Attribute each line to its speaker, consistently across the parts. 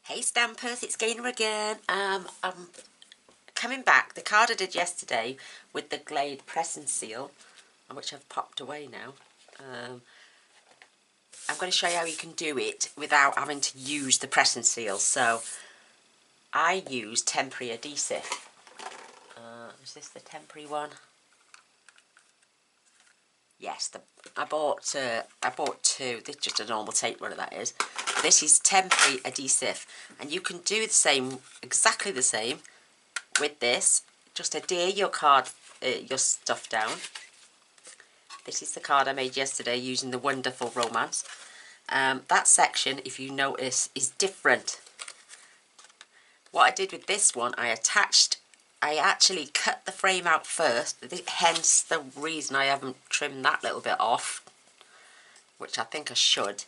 Speaker 1: Hey Stampers, it's Gaynor again. I'm coming back. The card I did yesterday with the Glade press and seal, which I've popped away now. I'm going to show you how you can do it without having to use the press and seal. So I use temporary adhesive. Is this the temporary one? Yes, I bought two. This is just a normal tape runner, that is. This is temporary adhesive, and you can do the same, exactly the same, with this. Just adhere your card, your stuff down. This is the card I made yesterday using the wonderful romance. That section, if you notice, is different. What I did with this one, I actually cut the frame out first, hence the reason I haven't trimmed that little bit off, which I think I should.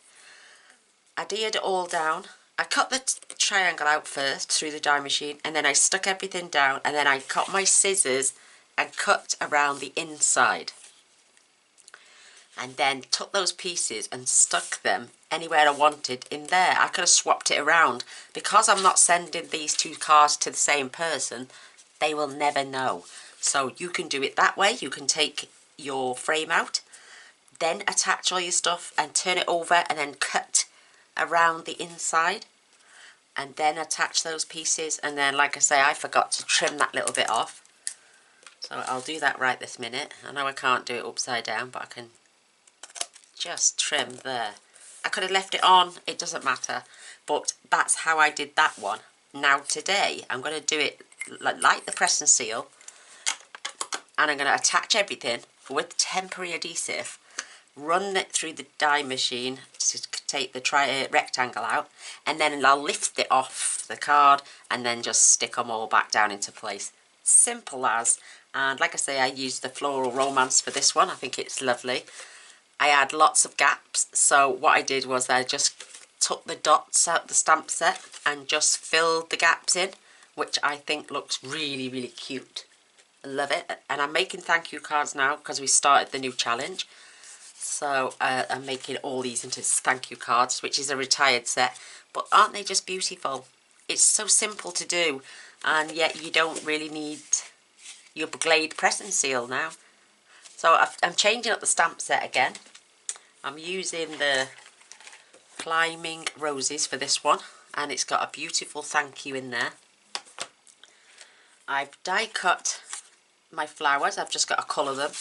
Speaker 1: Adhered it all down. I cut the triangle out first through the die machine, and then I stuck everything down, and then I cut my scissors and cut around the inside. And then took those pieces and stuck them anywhere I wanted in there. I could have swapped it around. Because I'm not sending these two cards to the same person, they will never know. So you can do it that way. You can take your frame out, then attach all your stuff and turn it over, and then cut around the inside, and then attach those pieces. And then, like I say, I forgot to trim that little bit off, so I'll do that right this minute. I know I can't do it upside down, but I can just trim there. I could have left it on, it doesn't matter, but that's how I did that one. Now today I'm going to do it like the press and seal, and I'm going to attach everything with temporary adhesive, run it through the die machine to take the rectangle out, and then I'll lift it off the card and then just stick them all back down into place. Simple as. And like I say, I used the floral romance for this one. I think it's lovely. I had lots of gaps, so what I did was I just took the dots out the stamp set and just filled the gaps in, which I think looks really, really cute. I love it. And I'm making thank you cards now because we started the new challenge. So I'm making all these into thank you cards, which is a retired set. But aren't they just beautiful? It's so simple to do, and yet you don't really need your Glade press and seal now. So I'm changing up the stamp set again. I'm using the Climbing Roses for this one, and it's got a beautiful thank you in there. I've die cut my flowers. I've just got to colour them.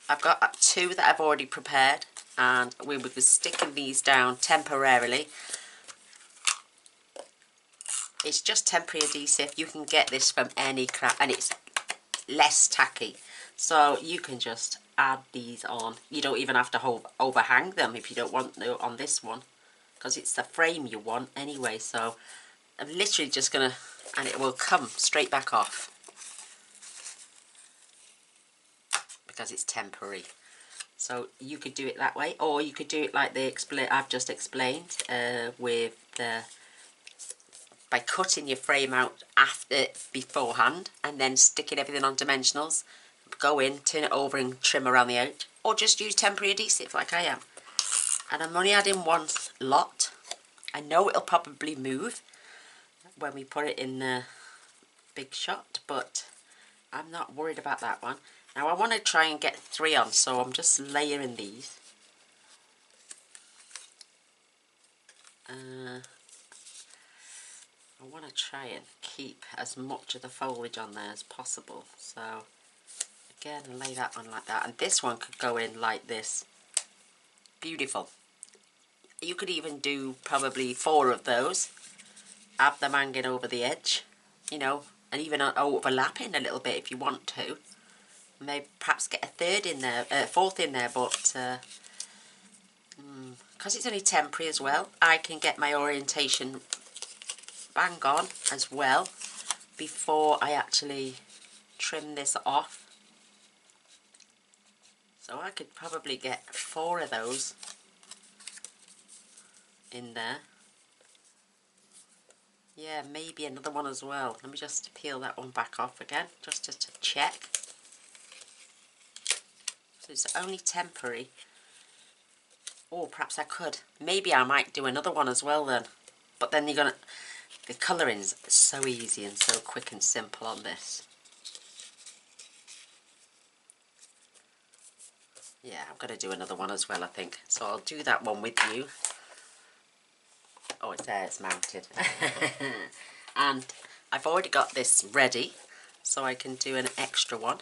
Speaker 1: I've got two that I've already prepared, and we will be sticking these down temporarily. It's just temporary adhesive. You can get this from any craft, and it's less tacky. So you can just add these on. You don't even have to overhang them if you don't want to on this one, because it's the frame you want anyway. So I'm literally just going to, and it will come straight back off because it's temporary. So you could do it that way, or you could do it like I've just explained, by cutting your frame out beforehand and then sticking everything on dimensionals. Go in, turn it over and trim around the edge, or just use temporary adhesive like I am. And I'm only adding one lot. I know it'll probably move when we put it in the big shot, but I'm not worried about that one. Now I want to try and get 3 on, so I'm just layering these. I want to try and keep as much of the foliage on there as possible. So again, lay that on like that, and this one could go in like this. Beautiful. You could even do probably 4 of those, have them hanging over the edge, you know, and even overlapping a little bit if you want to. Maybe perhaps get a 4th in there, but because it's only temporary as well, I can get my orientation bang on as well before I actually trim this off. So I could probably get 4 of those in there. Yeah, maybe another one as well. Let me just peel that one back off again, just to check. So it's only temporary. Oh, perhaps I could. Maybe I might do another one as well then. But then you're going to... The colouring's so easy and so quick and simple on this. Yeah, I'm going to do another one as well, I think. So I'll do that one with you. Oh, it's there, it's mounted. And I've already got this ready, so I can do an extra one.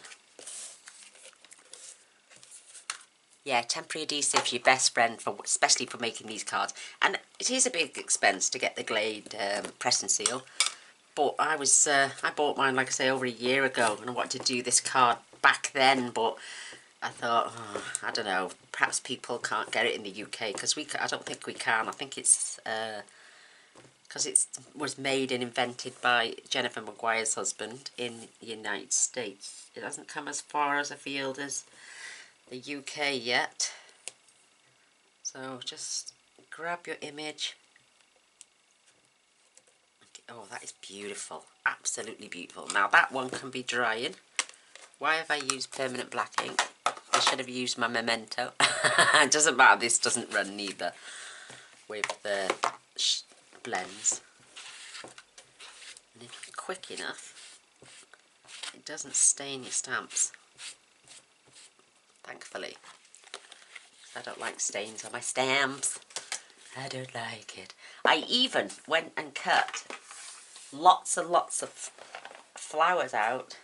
Speaker 1: Yeah, temporary adhesive, your best friend, for especially for making these cards. And it is a big expense to get the Glade press and seal. But I bought mine, like I say, over a year ago, and I wanted to do this card back then, but I thought, oh, I don't know, perhaps people can't get it in the UK, because I don't think we can. I think it's, because it was made and invented by Jennifer Maguire's husband in the United States. It hasn't come as far as afield as the UK yet. So just grab your image. Oh, that is beautiful. Absolutely beautiful. Now that one can be drying. Why have I used permanent black ink? I should have used my Memento. It doesn't matter, this doesn't run neither with the blends. And if you're quick enough, it doesn't stain your stamps. Thankfully. I don't like stains on my stamps. I don't like it. I even went and cut lots and lots of flowers out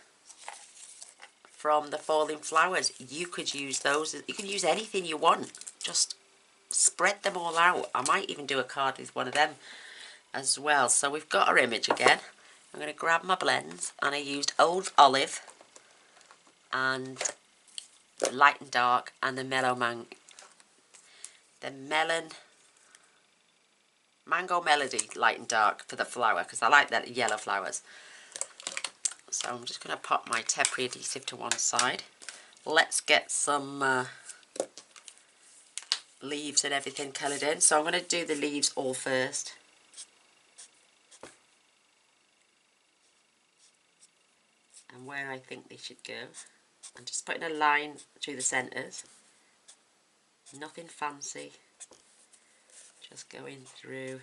Speaker 1: from the falling flowers. You could use those. You can use anything you want. Just spread them all out. I might even do a card with one of them as well. So we've got our image again. I'm going to grab my blends, and I used Old Olive and Light and Dark and the Mango Melody Light and Dark for the flower, because I like that yellow flowers. So I'm just going to pop my temporary adhesive to one side. Let's get some leaves and everything coloured in. So I'm going to do the leaves all first. And where I think they should go. I'm just putting a line through the centres. Nothing fancy. Just going through.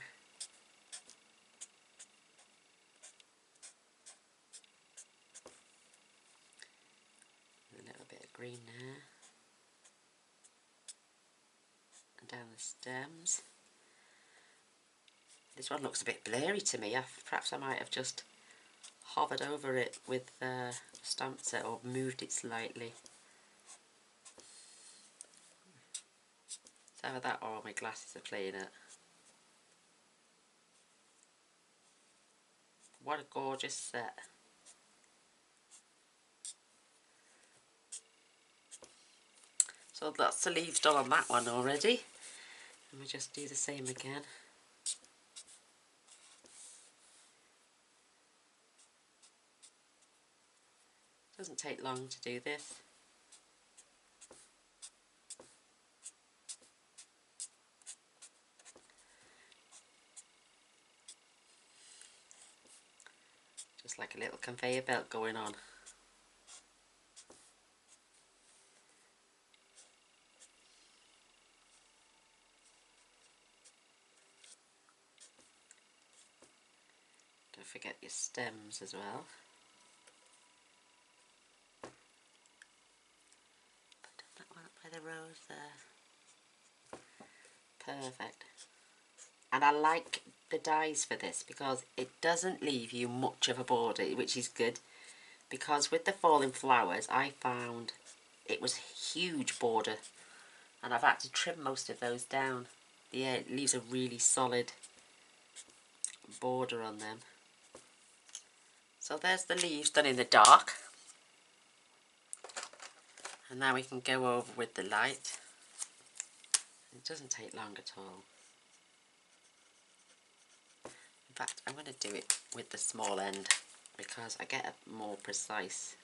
Speaker 1: A little bit of green there. And down the stems. This one looks a bit blurry to me. Perhaps I might have just hovered over it with the stamp set or moved it slightly. It's either that or my glasses are playing it. What a gorgeous set. So that's the leaves done on that one already. And we just do the same again. Doesn't take long to do this. Just like a little conveyor belt going on. Don't forget your stems as well. Put that one up by the rose there. Perfect. And I like the dies for this because it doesn't leave you much of a border, which is good. Because with the falling flowers, I found it was a huge border. And I've had to trim most of those down. Yeah, it leaves a really solid border on them. So there's the leaves done in the dark. And now we can go over with the light. It doesn't take long at all. In fact, I'm going to do it with the small end because I get a more precise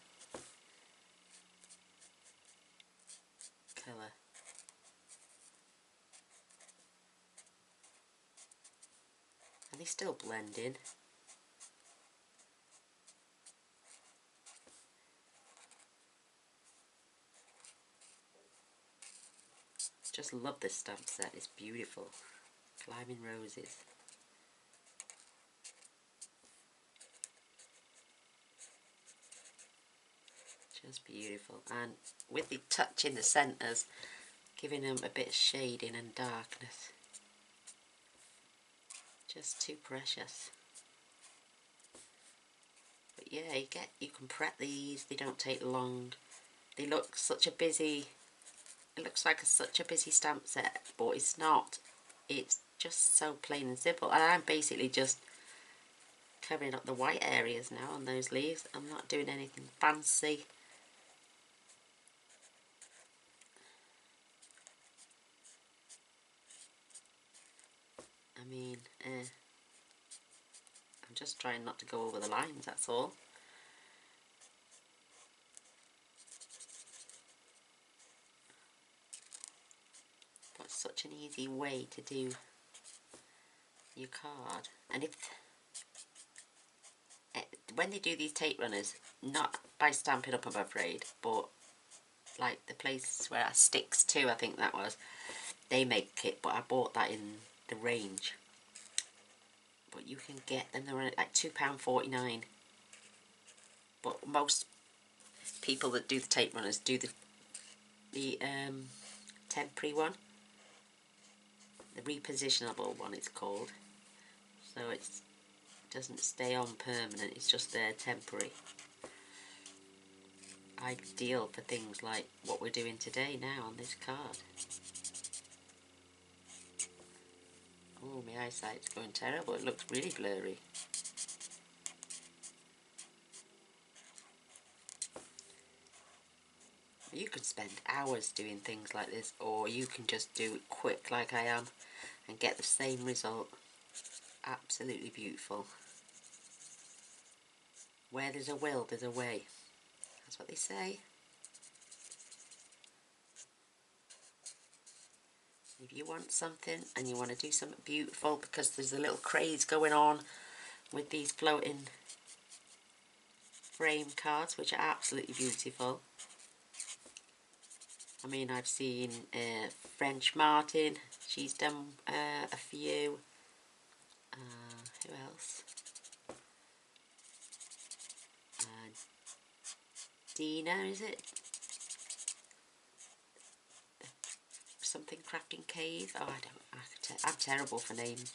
Speaker 1: colour. And they still blend in. Just love this stamp set, it's beautiful. Climbing Roses. Just beautiful. And with the touch in the centres, giving them a bit of shading and darkness. Just too precious. But yeah, you can prep these. They don't take long. They look such a busy. It looks like such a busy stamp set, but it's not. It's just so plain and simple. And I'm basically just covering up the white areas now on those leaves. I'm not doing anything fancy. I mean, I'm just trying not to go over the lines, that's all. But it's such an easy way to do your card. And when they do these tape runners, not by Stampin' Up, I'm afraid, but like the place where it sticks to, I think that was, they make it, but I bought that in the range. But you can get them, they're like £2.49. But most people that do the tape runners do the temporary one, the repositionable one it's called. So it doesn't stay on permanent, it's just there temporary. Ideal for things like what we're doing today now on this card. Oh, my eyesight's going terrible, it looks really blurry. You could spend hours doing things like this, or you can just do it quick like I am and get the same result. Absolutely beautiful. Where there's a will, there's a way. That's what they say. If you want something and you want to do something beautiful, because there's a little craze going on with these floating frame cards, which are absolutely beautiful. I mean, I've seen French Martin, she's done a few. Who else? Dina, is it? Something Crafting Cave. Oh, I'm terrible for names.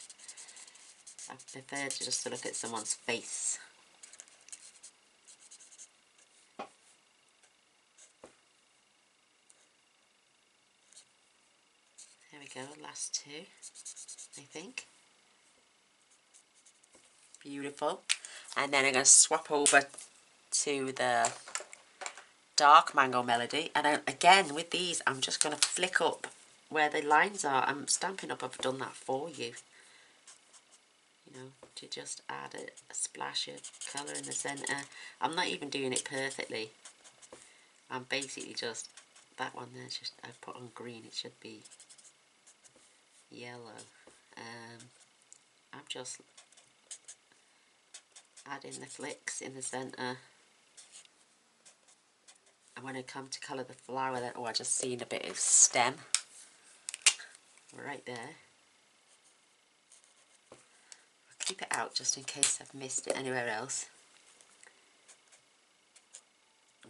Speaker 1: I prefer to just to look at someone's face. There we go, last two, I think. Beautiful. And then I'm going to swap over to the dark Mango Melody. And again, with these, I'm just going to flick up where the lines are. I'm Stampin' Up, I've done that for you. You know, to just add a splash of colour in the centre. I'm not even doing it perfectly. I'm basically just, that one there's just, I put on green, it should be yellow. I'm just adding the flicks in the centre. And when I come to colour the flower, then, oh, I just seen a bit of stem right there. I'll keep it out just in case I've missed it anywhere else.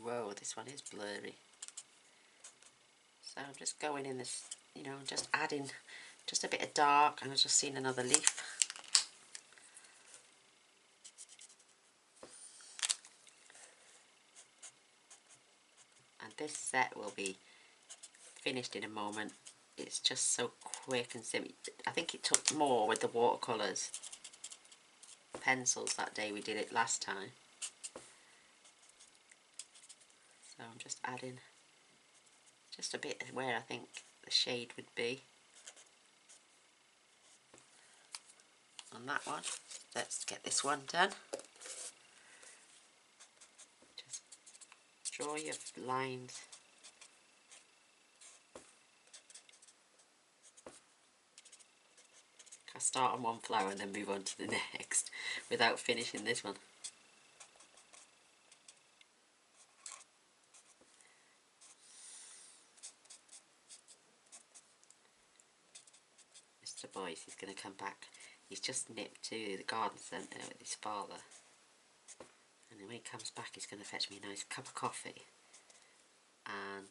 Speaker 1: Whoa, this one is blurry. So I'm just going in this, you know, just adding just a bit of dark, and I've just seen another leaf. And this set will be finished in a moment. It's just so quick and simple. I think it took more with the watercolours pencils that day we did it last time. So I'm just adding just a bit where I think the shade would be on that one. Let's get this one done. Just draw your lines. I start on one flower and then move on to the next without finishing this one. Mr. Boyce is going to come back. He's just nipped to the garden centre with his father. And then when he comes back, he's going to fetch me a nice cup of coffee. and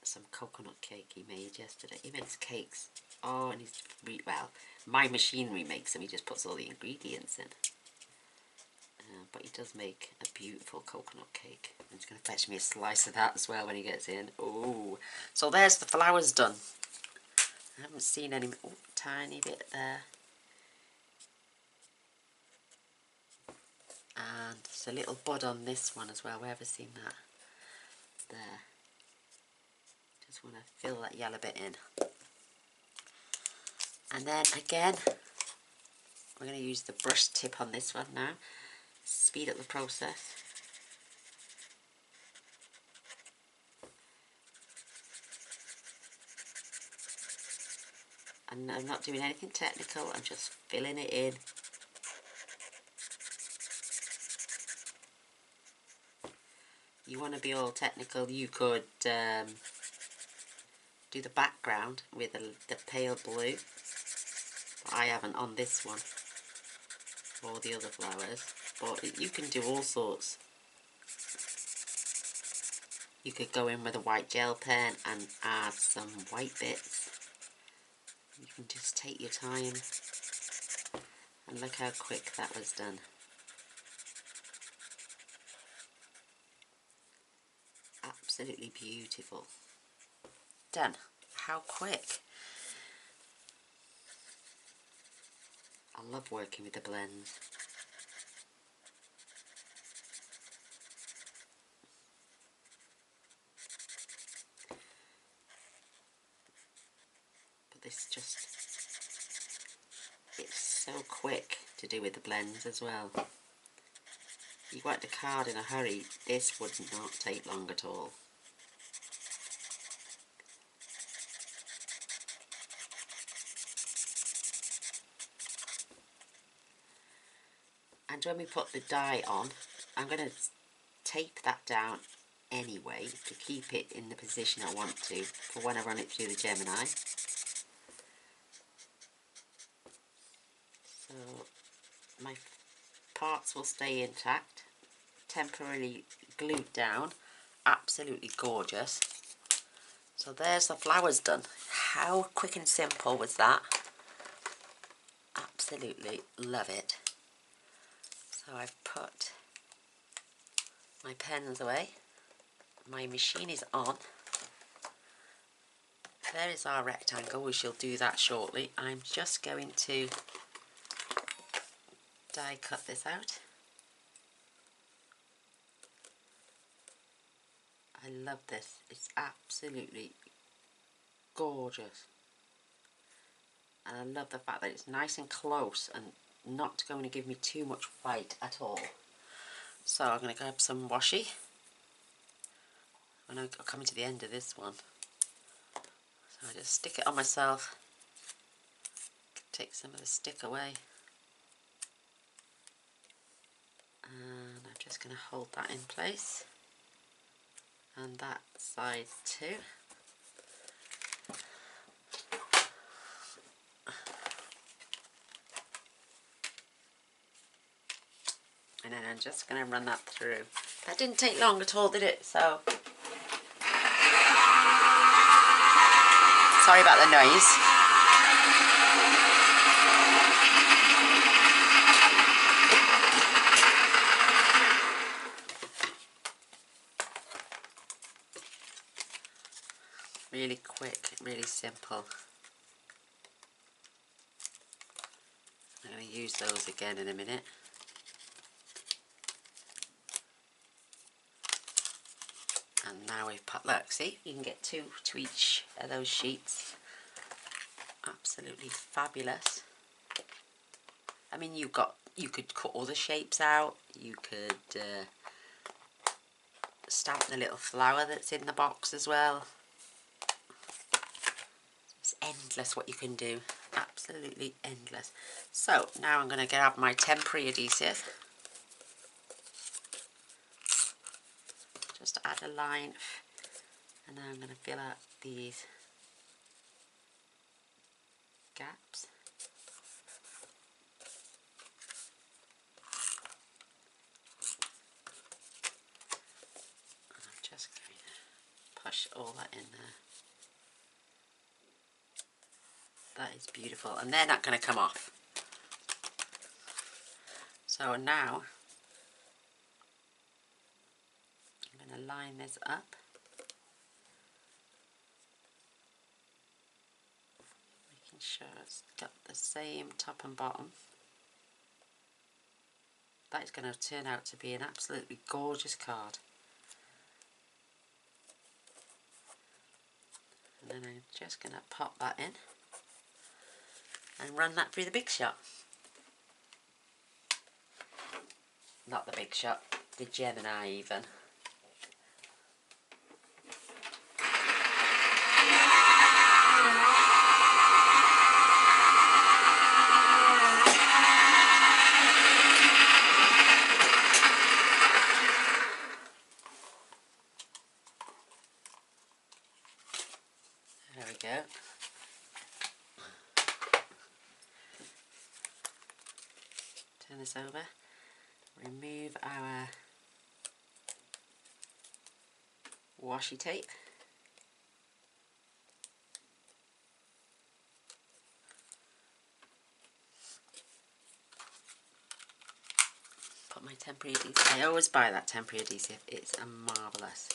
Speaker 1: some coconut cake he made yesterday. He makes cakes. Oh, and he's, well, my machinery makes them. He just puts all the ingredients in. But he does make a beautiful coconut cake. And he's going to fetch me a slice of that as well when he gets in. Oh, so there's the flowers done. I haven't seen any, oh, tiny bit there. And there's a little bud on this one as well. Where have I seen that? There. Just want to fill that yellow bit in. And then again, we're going to use the brush tip on this one now. Speed up the process. And I'm not doing anything technical, I'm just filling it in. You want to be all technical, you could do the background with the pale blue. But I haven't on this one, or the other flowers. But you can do all sorts. You could go in with a white gel pen and add some white bits. You can just take your time. And look how quick that was done. Absolutely beautiful. Done. How quick. I love working with the blends. But this just, it's so quick to do with the blends as well. You want the card in a hurry, this would not take long at all. And when we put the die on, I'm going to tape that down anyway to keep it in the position I want to for when I run it through the Gemini. So my parts will stay intact, temporarily glued down, absolutely gorgeous. So there's the flowers done. How quick and simple was that? Absolutely love it. So I've put my pens away, my machine is on. There is our rectangle, we shall do that shortly. I'm just going to die cut this out. I love this, it's absolutely gorgeous. And I love the fact that it's nice and close and not going to give me too much white at all. So I'm going to grab some washi. And I'm coming to the end of this one. So I just stick it on myself. Take some of the stick away. And I'm just going to hold that in place. And that side too. And then I'm just going to run that through. That didn't take long at all, did it? So, sorry about the noise. Really quick, really simple. I'm going to use those again in a minute. And now we've put, look, see, you can get two to each of those sheets. Absolutely fabulous. I mean, you could cut all the shapes out. You could stamp the little flower that's in the box as well. It's endless what you can do. Absolutely endless. So now I'm going to grab my temporary adhesive. Just add a line, and then I'm going to fill out these gaps. I'm just going to all that in there. That is beautiful, and they're not going to come off. So now I'm going to line this up. Making sure it's got the same top and bottom. That is going to turn out to be an absolutely gorgeous card. And then I'm just going to pop that in and run that through the Big Shot. Not the Big Shot, the Gemini even. There we go. Turn this over. Remove our washi tape. Put my temporary adhesive. I always buy that temporary adhesive. It's a marvellous.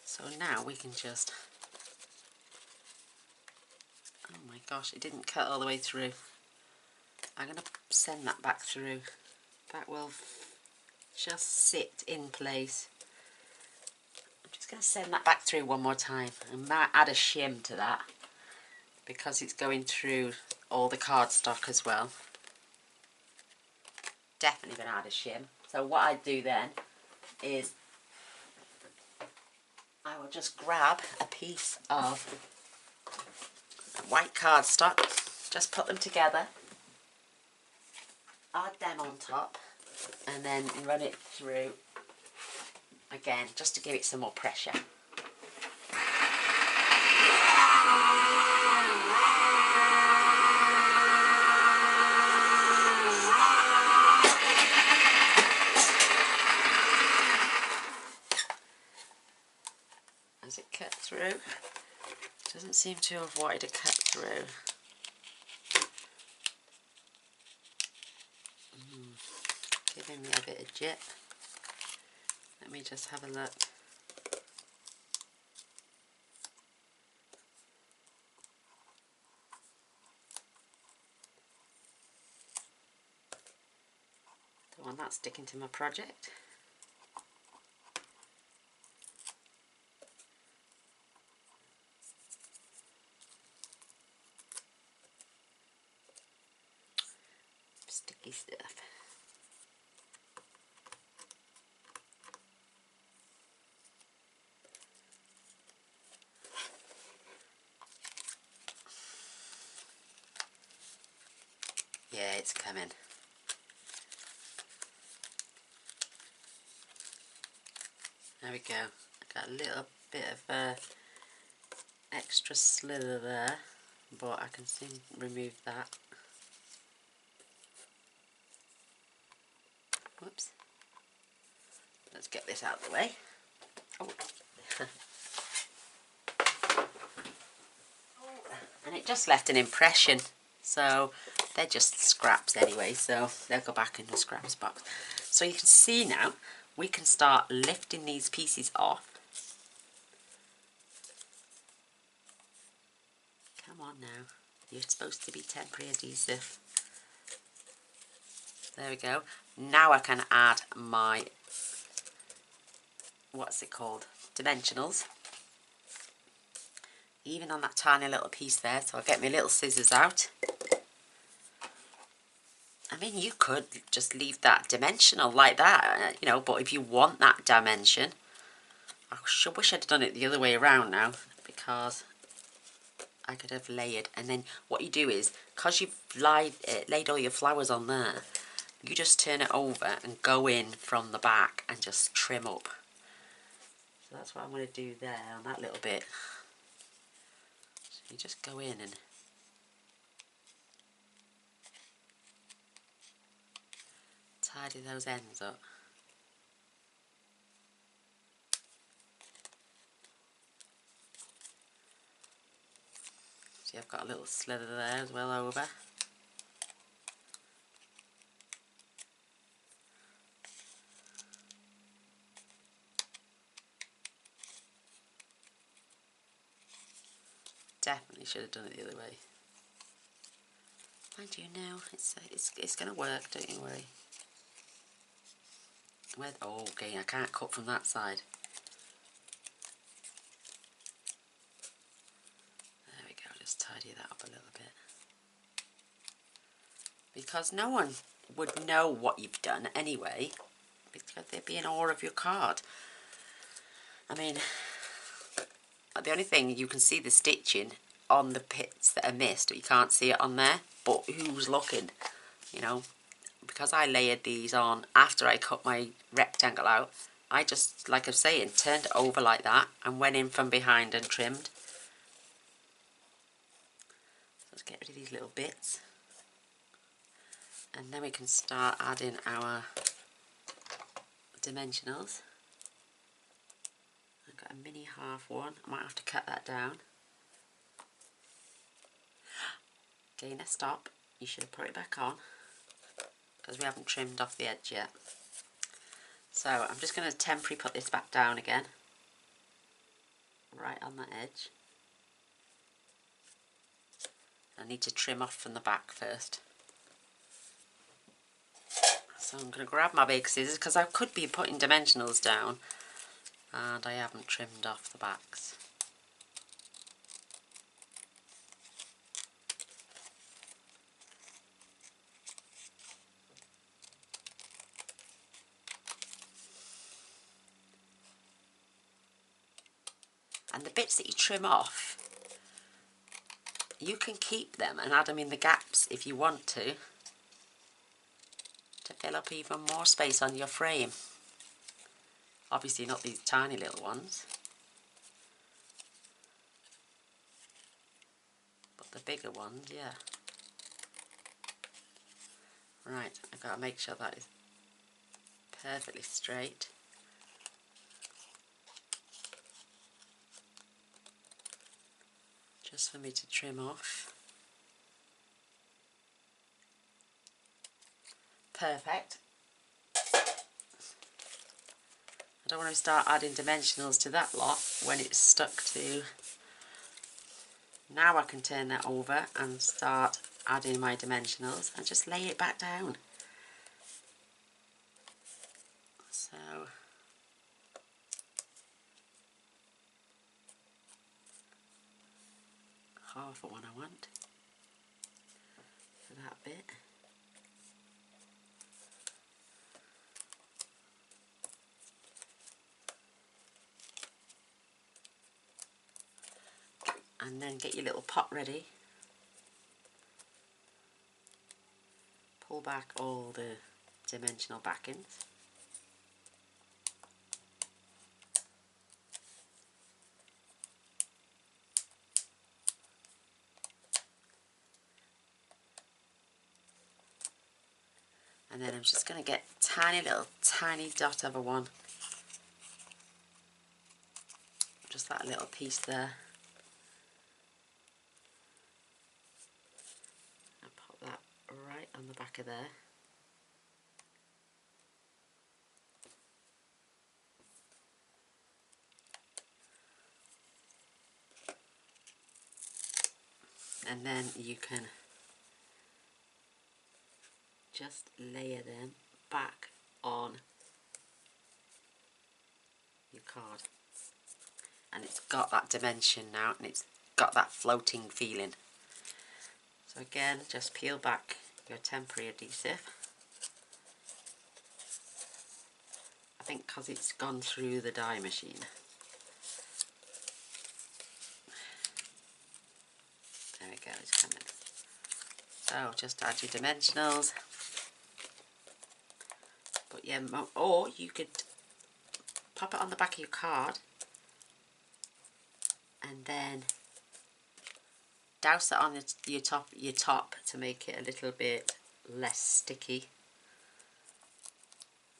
Speaker 1: So now we can just... Oh my gosh, it didn't cut all the way through. I'm going to send that back through. That will just sit in place. I'm just going to send that back through one more time. I might add a shim to that because it's going through all the cardstock as well. Definitely going to add a shim. So what I do then is I will just grab a piece of white cardstock, just put them together, add them on top, and then run it through again just to give it some more pressure. Has it cut through? Doesn't seem to have wanted to cut through. Giving me a bit of jip. Let me just have a look. Don't want that sticking to my project. Sticky stuff. Yeah, it's coming. There we go. I got a little bit of extra slither there, but I can soon remove that. Whoops. Let's get this out of the way. Oh. And it just left an impression, so they're just scraps anyway, so they'll go back in the scraps box. So you can see now we can start lifting these pieces off. Come on now, you're supposed to be temporary adhesive. There we go. Now I can add my, what's it called, dimensionals. Even on that tiny little piece there, so I'll get my little scissors out. I mean, you could just leave that dimensional like that, you know, but if you want that dimension, I sure wish I'd done it the other way around now, because I could have layered. And then what you do is, because you've laid all your flowers on there, you just turn it over and go in from the back and just trim up. So that's what I'm going to do there on that little bit. So you just go in and tidy those ends up. See, I've got a little slither there as well over. Definitely should have done it the other way. Mind you, now it's going to work, don't you worry. Oh, okay, I can't cut from that side. There we go, just tidy that up a little bit. Because no one would know what you've done anyway, because they'd be in awe of your card. I mean, the only thing, you can see the stitching on the bits that are missed, but you can't see it on there. But who's looking? You know, because I layered these on after I cut my rectangle out, I just, like I'm saying, turned it over like that and went in from behind and trimmed. Let's get rid of these little bits. And then we can start adding our dimensionals. I've got a mini half one. I might have to cut that down. Gaynor, stop. You should have put it back on, because we haven't trimmed off the edge yet. So I'm just going to temporarily put this back down again, right on the edge. I need to trim off from the back first. So I'm going to grab my big scissors, because I could be putting dimensionals down and I haven't trimmed off the backs. And the bits that you trim off, you can keep them and add them in the gaps if you want to fill up even more space on your frame. Obviously not these tiny little ones, but the bigger ones, yeah. Right, I've got to make sure that is perfectly straight. Just for me to trim off. Perfect. I don't want to start adding dimensionals to that lot when it's stuck to. Now I can turn that over and start adding my dimensionals and just lay it back down. So half of one I want for that bit. And then get your little pot ready. Pull back all the dimensional backings. And then I'm just going to get tiny dot of a one. Just that little piece there. And pop that right on the back of there. And then you can just layer them back on your card. And it's got that dimension now, and it's got that floating feeling. So again, just peel back your temporary adhesive. I think because it's gone through the die machine. There we go, it's coming. So just add your dimensionals. But yeah, or you could pop it on the back of your card and then douse it on your top to make it a little bit less sticky.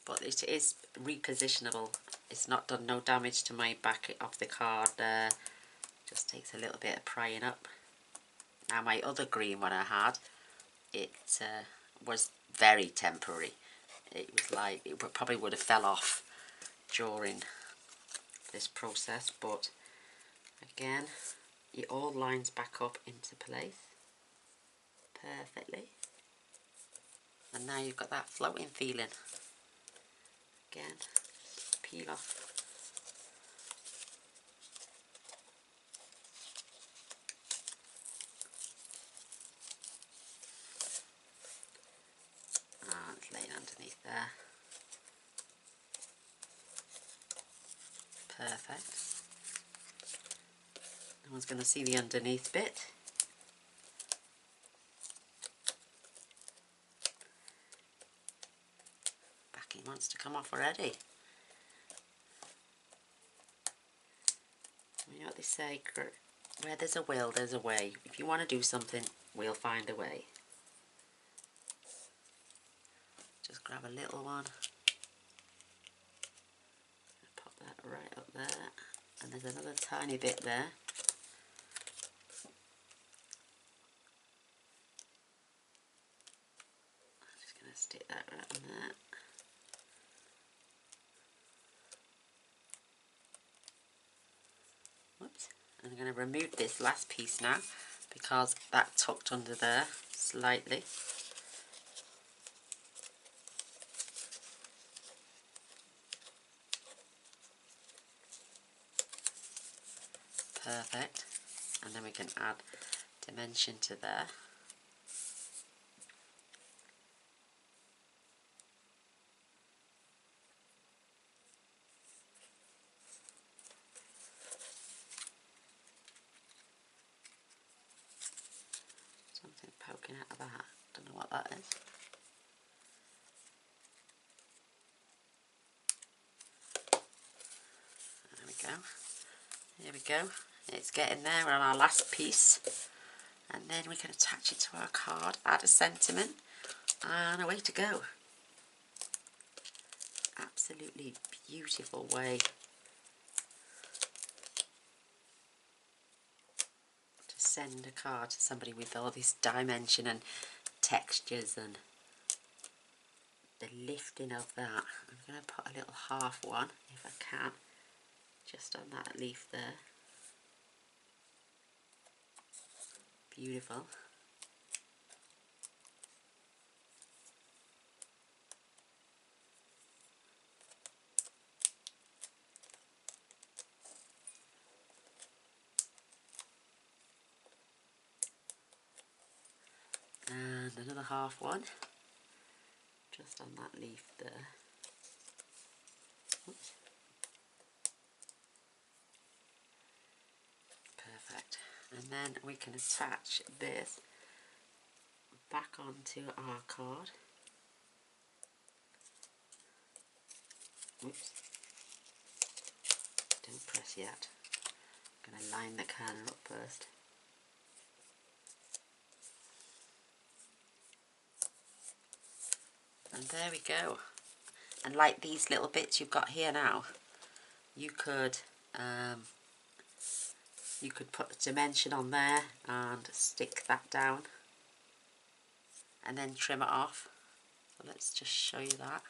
Speaker 1: But it is repositionable. It's not done no damage to my back of the card. Just takes a little bit of prying up. Now my other green one I had, it was very temporary. It was like, it probably would have fell off during this process, but again, it all lines back up into place perfectly. And now you've got that floating feeling. Again, peel off. And it's laying underneath there. Perfect. No one's going to see the underneath bit. Backing wants to come off already. You know what they say, where there's a will, there's a way. If you want to do something, we'll find a way. Just grab a little one. Pop that right up there. And there's another tiny bit there. I'm just going to stick that right on there. Whoops. I'm going to remove this last piece now because that tucked under there slightly. Perfect. And then we can add dimension to there. Something poking out of that. Don't know what that is. There we go. There we go. It's getting there. We're on our last piece. And then we can attach it to our card, add a sentiment, and away to go. Absolutely beautiful way to send a card to somebody with all this dimension and textures and the lifting of that. I'm going to put a little half one, if I can, just on that leaf there. Beautiful. And another half one, just on that leaf there. Oops. Perfect. And then we can attach this back onto our card. Oops. Don't press yet. I'm going to line the corner up first. And there we go. And like these little bits you've got here now, you could put a dimension on there and stick that down and then trim it off. So let's just show you that.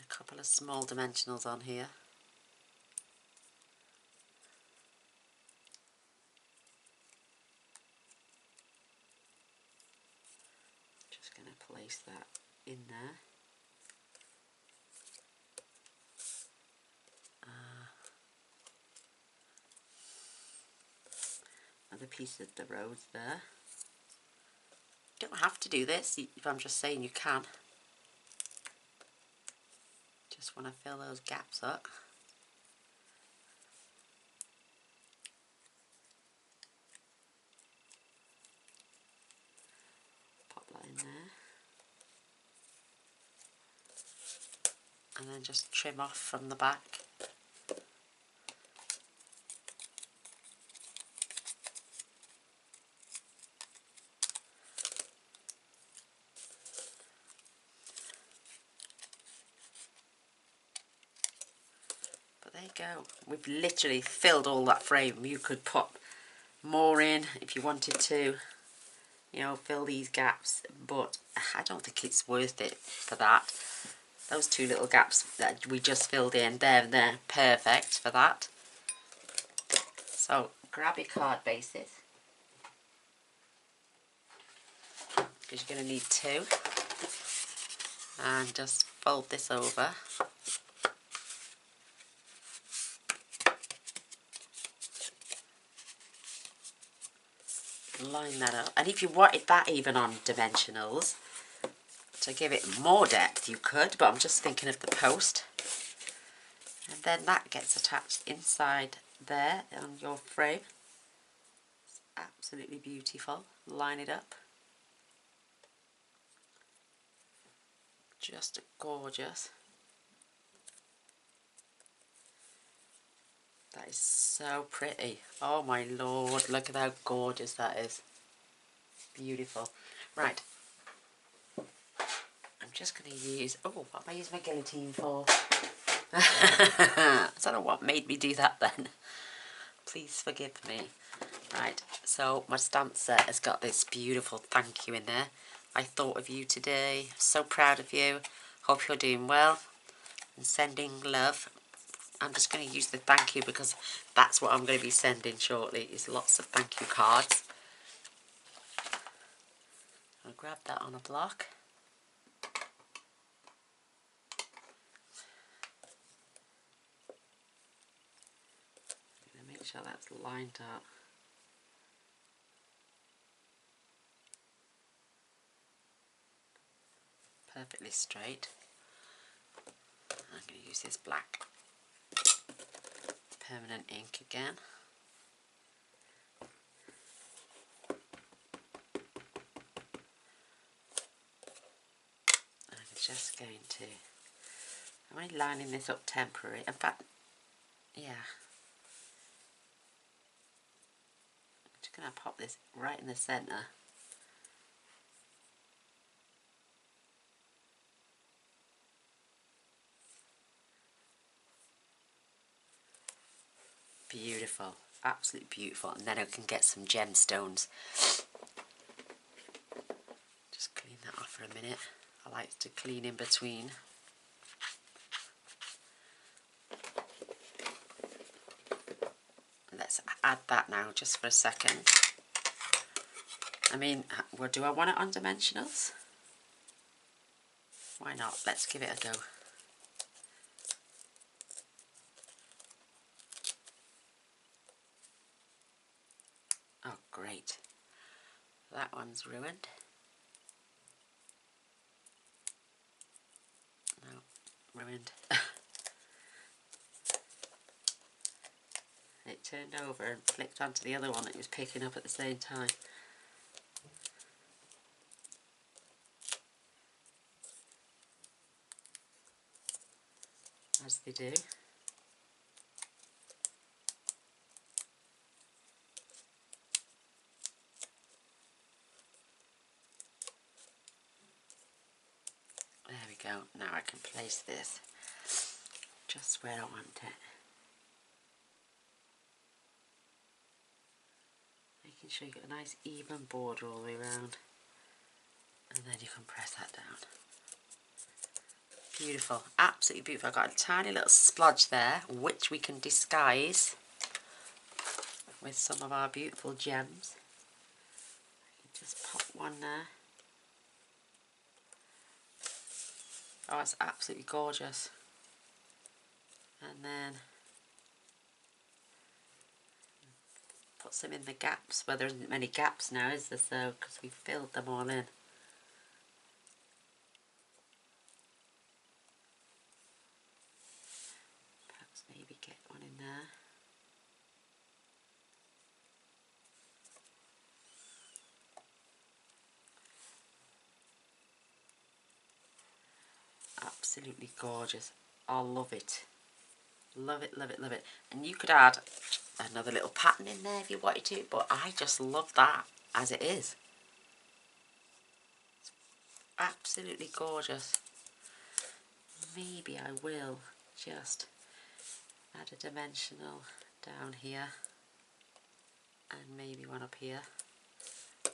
Speaker 1: A couple of small dimensionals on here. Just going to place that in there. Another piece of the rose there. You don't have to do this, if I'm just saying you can. Just want to fill those gaps up. Pop that in there. And then just trim off from the back. But there you go. We've literally filled all that frame. You could put more in if you wanted to, you know, fill these gaps, but I don't think it's worth it for that. Those two little gaps that we just filled in, they're perfect for that. So grab your card bases, because you're going to need two, and just fold this over. Line that up, and if you wanted that even on dimensionals to give it more depth, you could, but I'm just thinking of the post. And then that gets attached inside there on your frame. It's absolutely beautiful. Line it up. Just gorgeous. That is so pretty. Oh my lord, look at how gorgeous that is. Beautiful. Right. I'm just going to use... Oh, what am I using my guillotine for? I don't know what made me do that then. Please forgive me. Right, so my stamp set has got this beautiful thank you in there. I thought of you today. So proud of you. Hope you're doing well. And sending love. I'm just going to use the thank you because that's what I'm going to be sending shortly, is lots of thank you cards. I'll grab that on a block. Make sure that's lined up. Perfectly straight. I'm going to use this black permanent ink again. I'm just going to... I'm only lining this up temporary. In fact, yeah. I'm just going to pop this right in the centre. Beautiful. Absolutely beautiful. And then I can get some gemstones. Just clean that off for a minute. I like to clean in between. Let's add that now just for a second. I mean, well, do I want it on dimensionals? Why not? Let's give it a go. Oh, great. That one's ruined. No, ruined. It turned over and flicked onto the other one that it was picking up at the same time. As they do. There we go. Now I can place this just where I want it. Making sure you get a nice even border all the way around. And then you can press that down. Beautiful. Absolutely beautiful. I've got a tiny little splodge there, which we can disguise with some of our beautiful gems. Just pop one there. Oh, it's absolutely gorgeous. And then put some in the gaps, where there isn't many gaps now, is there? So, because we filled them all in. Perhaps maybe get one in there. Absolutely gorgeous. I love it. Love it, love it, love it. And you could add another little pattern in there if you wanted to, but I just love that as it is. It's absolutely gorgeous. Maybe I will just Add a dimensional down here and maybe one up here.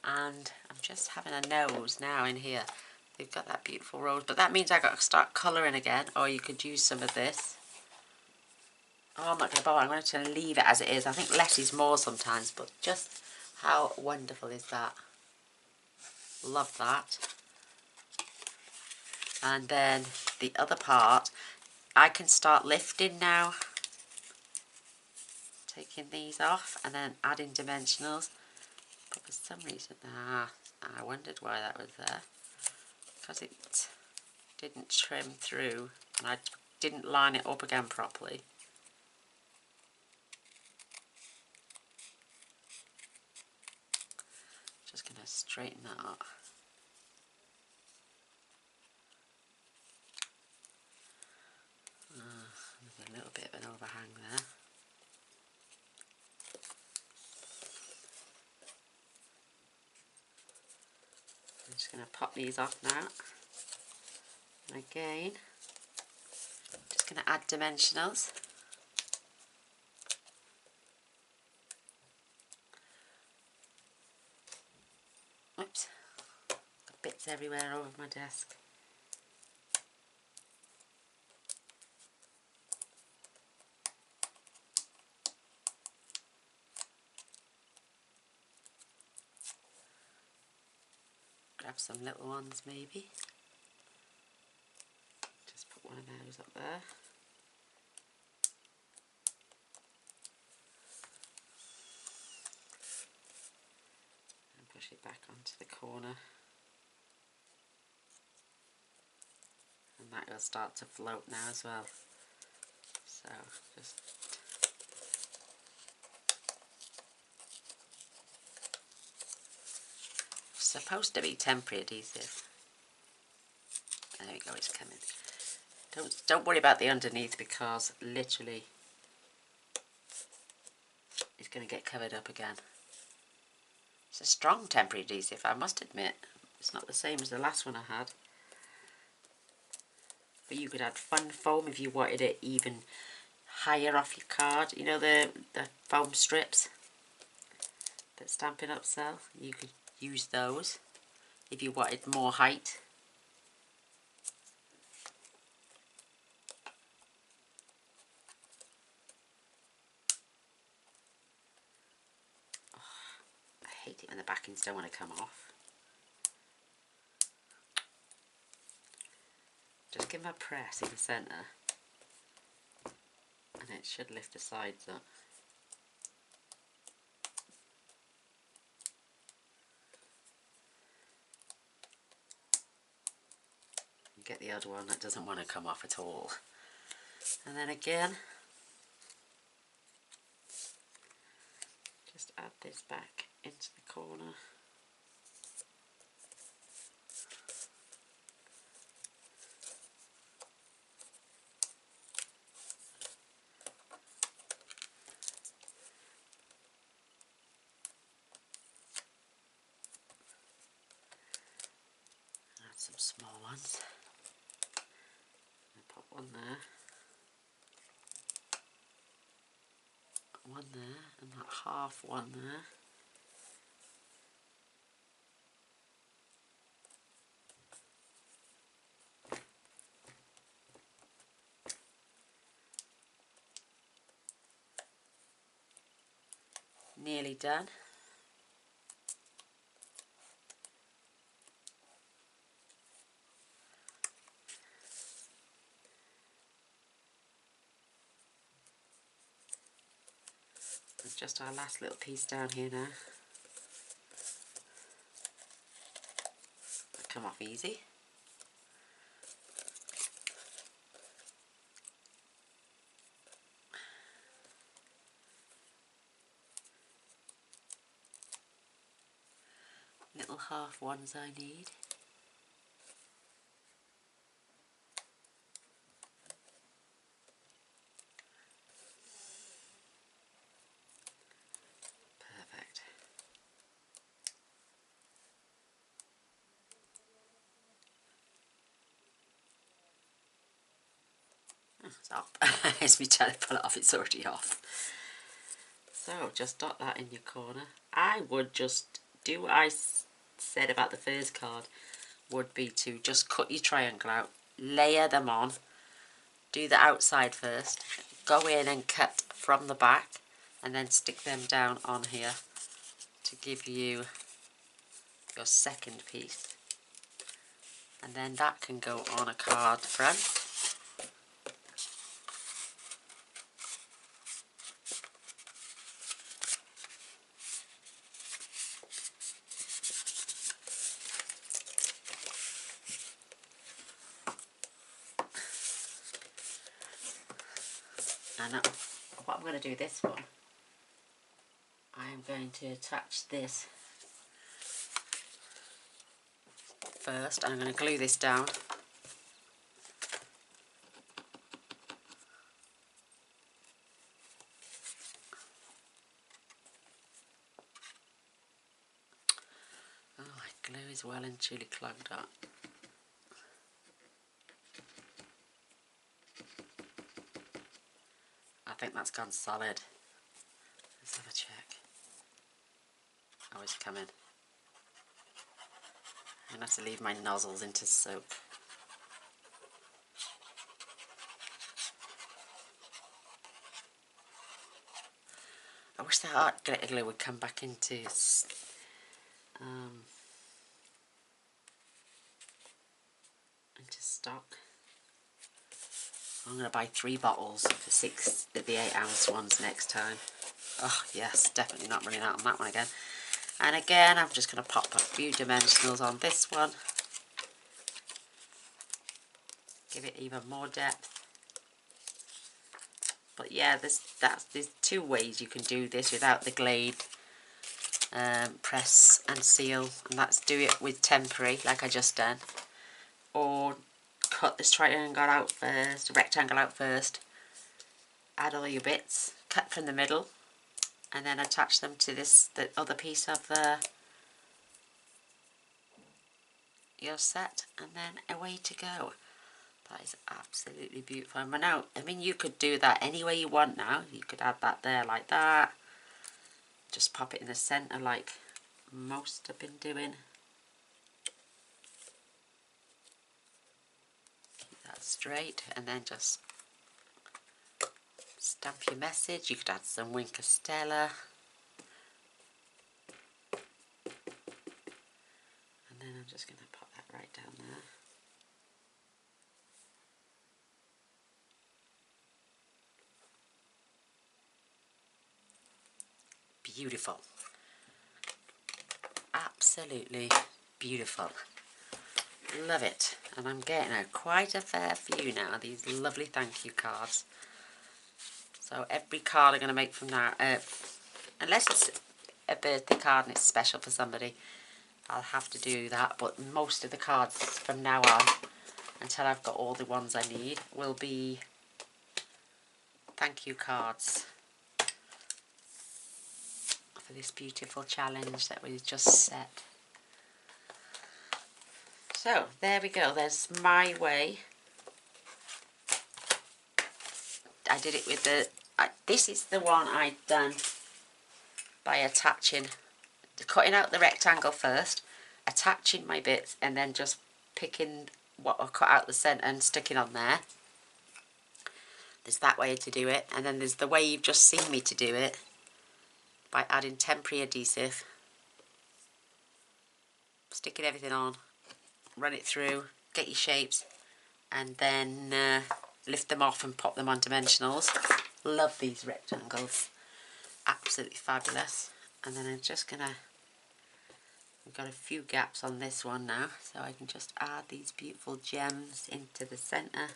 Speaker 1: And I'm just having a nose now in here. They've got that beautiful rose, but that means I got to start colouring again, or you could use some of this. Oh, I'm not going to bother, I'm going to leave it as it is. I think less is more sometimes, but just how wonderful is that? Love that. And then the other part, I can start lifting now. Taking these off and then adding dimensionals. But for some reason, I wondered why that was there. Because it didn't trim through and I didn't line it up again properly. Just going to straighten that up. There's a little bit of an overhang there. I'm just going to pop these off now. And again, just going to add dimensionals. Oops, got bits everywhere over my desk. Grab some little ones maybe. Just put one of those up there. And push it back onto the corner. And that will start to float now as well. So just supposed to be temporary adhesive. There we go, it's coming. Don't worry about the underneath because literally it's going to get covered up again. It's a strong temporary adhesive, I must admit. It's not the same as the last one I had. But you could add fun foam if you wanted it even higher off your card. You know the foam strips that Stampin' Up sell? You could use those if you wanted more height. Oh, I hate it when the backings don't want to come off. Just give them a press in the centre and it should lift the sides up. You get the other one that doesn't want to come off at all. And then again, just add this back into the corner. Add some small ones. I'll pop one there. One there, and that half one there. Nearly done. And just our last little piece down here now. Come off easy. Little half ones I need. Perfect. Stop. It's me trying to pull it off, it's already off. So just dot that in your corner. I would just do what I said about the first card, would be to just cut your triangle out, layer them on, do the outside first, go in and cut from the back, and then stick them down on here to give you your second piece. And then that can go on a card front. And what I'm going to do this one, I am going to attach this first. I'm going to glue this down. Oh, my glue is well and truly clogged up. I think that's gone solid. Let's have a check. Oh, it's coming. I'm going to have to leave my nozzles into soak. I wish that art glitter glue would come back into stock. I'm going to buy 3 bottles for the 8-ounce ones next time. Oh yes, definitely not running out on that one again. And again, I'm just going to pop a few dimensionals on this one. Give it even more depth. But yeah, there's 2 ways you can do this without the glade. Press and seal, and that's do it with temporary like I just done, or cut this triangle out first, rectangle out first, add all your bits, cut from the middle, and then attach them to the other piece of your set, and then away to go. That is absolutely beautiful. And now, I mean, you could do that any way you want now. You could add that there like that, just pop it in the centre like most have been doing. Keep that straight, and then just stamp your message. You could add some Winker Stella, and then I'm just going to pop that right down there. Beautiful. Absolutely beautiful. Love it. And I'm getting out quite a fair few now, these lovely thank you cards. So every card I'm going to make from now, unless it's a birthday card and it's special for somebody, I'll have to do that. But most of the cards from now on, until I've got all the ones I need, will be thank you cards for this beautiful challenge that we've just set. So there we go, there's my way. I did it with this is the one I'd done by cutting out the rectangle first, attaching my bits, and then just picking what I cut out the centre and sticking on there. There's that way to do it, and then there's the way you've just seen me to do it, by adding temporary adhesive, sticking everything on, run it through, get your shapes, and then lift them off and pop them on dimensionals. Love these rectangles, absolutely fabulous. And then I'm just gonna, I've got a few gaps on this one now, so I can just add these beautiful gems into the centre.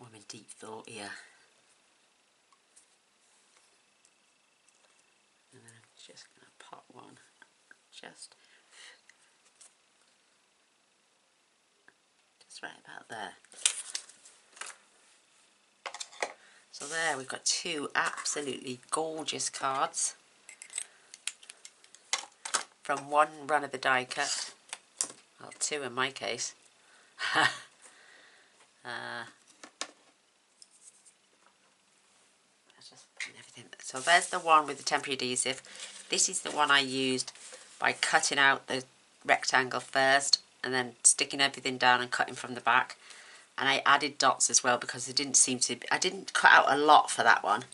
Speaker 1: Oh, I'm in deep thought here. And then I'm just going to pop one just right about there. So there, we've got two absolutely gorgeous cards from one run of the die cut. Well, two in my case. Everything. So there's the one with the temporary adhesive. This is the one I used by cutting out the rectangle first and then sticking everything down and cutting from the back. And I added dots as well because I didn't cut out a lot for that one.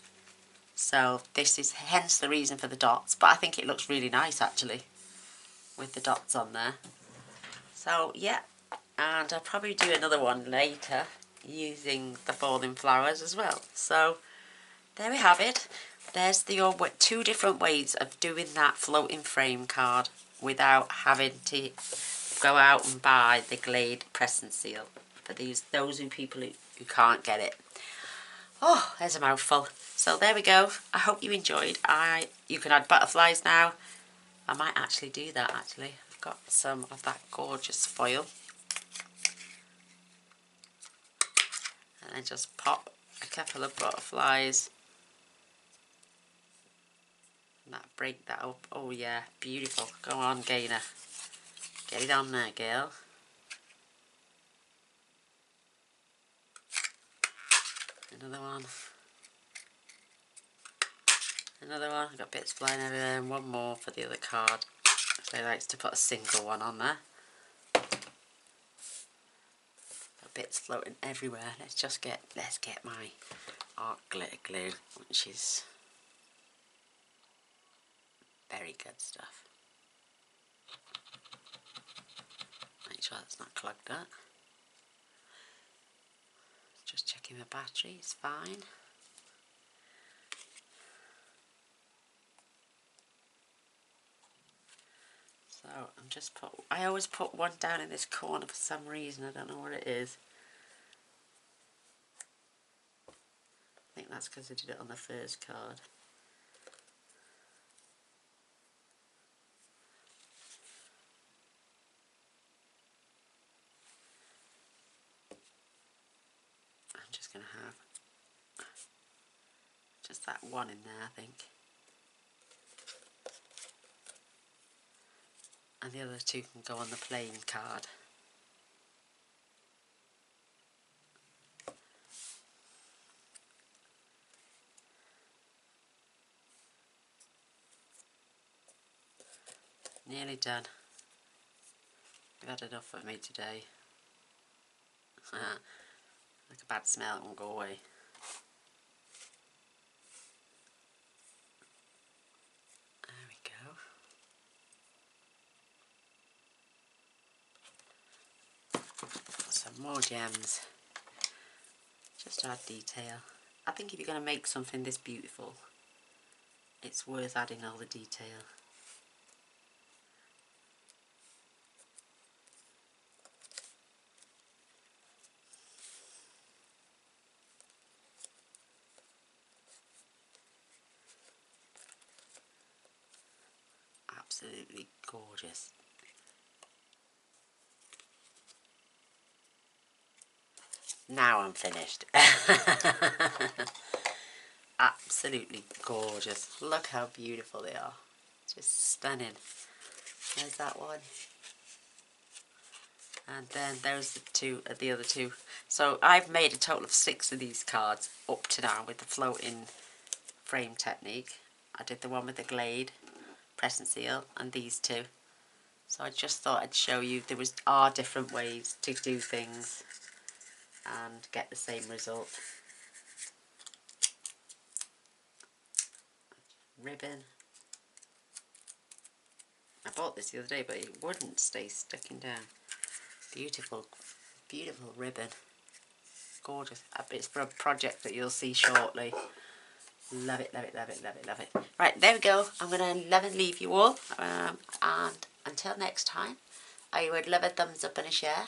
Speaker 1: So this is hence the reason for the dots. But I think it looks really nice actually with the dots on there. So yeah, and I'll probably do another one later using the falling flowers as well. So there we have it. There's the two different ways of doing that floating frame card without having to go out and buy the Glade press and seal for those people who can't get it. Oh, there's a mouthful. So there we go. I hope you enjoyed. You can add butterflies now. I might actually do that actually. I've got some of that gorgeous foil. And then just pop a couple of butterflies. And that break that up. Oh yeah, beautiful. Go on, Gaynor. Get it on there, girl. Another one. Another one. I've got bits flying everywhere. And one more for the other card. So he likes to put a single one on there. Got bits floating everywhere. Let's get my art glitter glue, which is very good stuff. Make sure that's not clogged up. Just checking the battery, it's fine. So I always put one down in this corner for some reason, I don't know what it is. I think that's because I did it on the first card. I'm just going to have just that one in there, I think. And the other two can go on the plain card. Nearly done. You've had enough of me today. Like a bad smell, it won't go away. There we go. Some more gems. Just to add detail. I think if you're going to make something this beautiful, it's worth adding all the detail. Absolutely gorgeous. Now I'm finished. Absolutely gorgeous. Look how beautiful they are. Just stunning. There's that one. And then there's the other two. So I've made a total of 6 of these cards up to now with the floating frame technique. I did the one with the Glade press and seal and these two. So I just thought I'd show you there are different ways to do things and get the same result. Ribbon. I bought this the other day but it wouldn't stay sticking down. Beautiful, beautiful ribbon. Gorgeous. It's for a project that you'll see shortly. Love it, love it, love it, love it, love it. Right, there we go. I'm going to love and leave you all. And until next time, I would love a thumbs up and a share.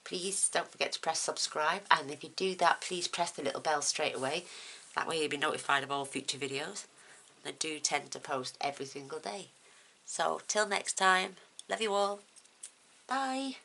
Speaker 1: Please don't forget to press subscribe. And if you do that, please press the little bell straight away. That way you'll be notified of all future videos. I do tend to post every single day. So, till next time, love you all. Bye.